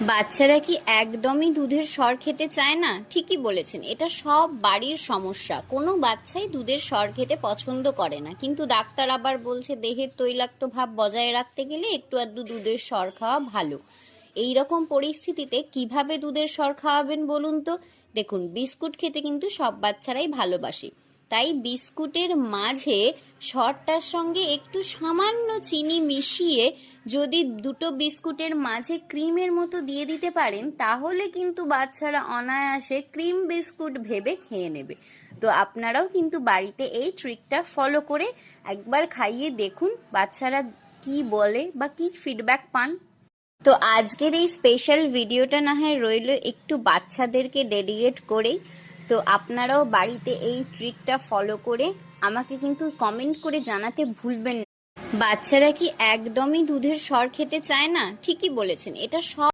বাচ্চারা কি একদমই দুধের সর খেতে চায় না? ঠিকই বলেছেন, এটা সব বাড়ির সমস্যা। কোনো বাচ্চাই দুধের সর খেতে পছন্দ করে না, কিন্তু ডাক্তার আবার বলছে দেহের তৈলাক্ত ভাব বজায় রাখতে গেলে একটু আধটু দুধের সর খাওয়া ভালো। এই রকম পরিস্থিতিতে কিভাবে দুধের সর খাওয়াবেন বলুন তো? দেখুন, বিস্কুট খেতে কিন্তু সব বাচ্চারাই ভালোবাসে, তাই বিস্কুটের মাঝে সরটার সঙ্গে একটু সামান্য চিনি মিশিয়ে যদি দুটো বিস্কুটের মাঝে ক্রিমের মতো দিয়ে দিতে পারেন, তাহলে কিন্তু বাচ্চারা অনায়াসে ক্রিম বিস্কুট ভেবে খেয়ে নেবে। তো আপনারাও কিন্তু বাড়িতে এই ট্রিকটা ফলো করে একবার খাইয়ে দেখুন বাচ্চারা কি বলে বা কি ফিডব্যাক পান। তো আজকের এই স্পেশাল ভিডিওটা না হয় রইল একটু বাচ্চাদেরকে ডেডিকেট করেই। তো আপনারাও বাড়িতে এই ট্রিকটা ফলো করে আমাকে কিন্তু কমেন্ট করে জানাতে ভুলবেন না। বাচ্চারা কি একদমই দুধের সর খেতে চায় না? ঠিকই বলেছেন, এটা সব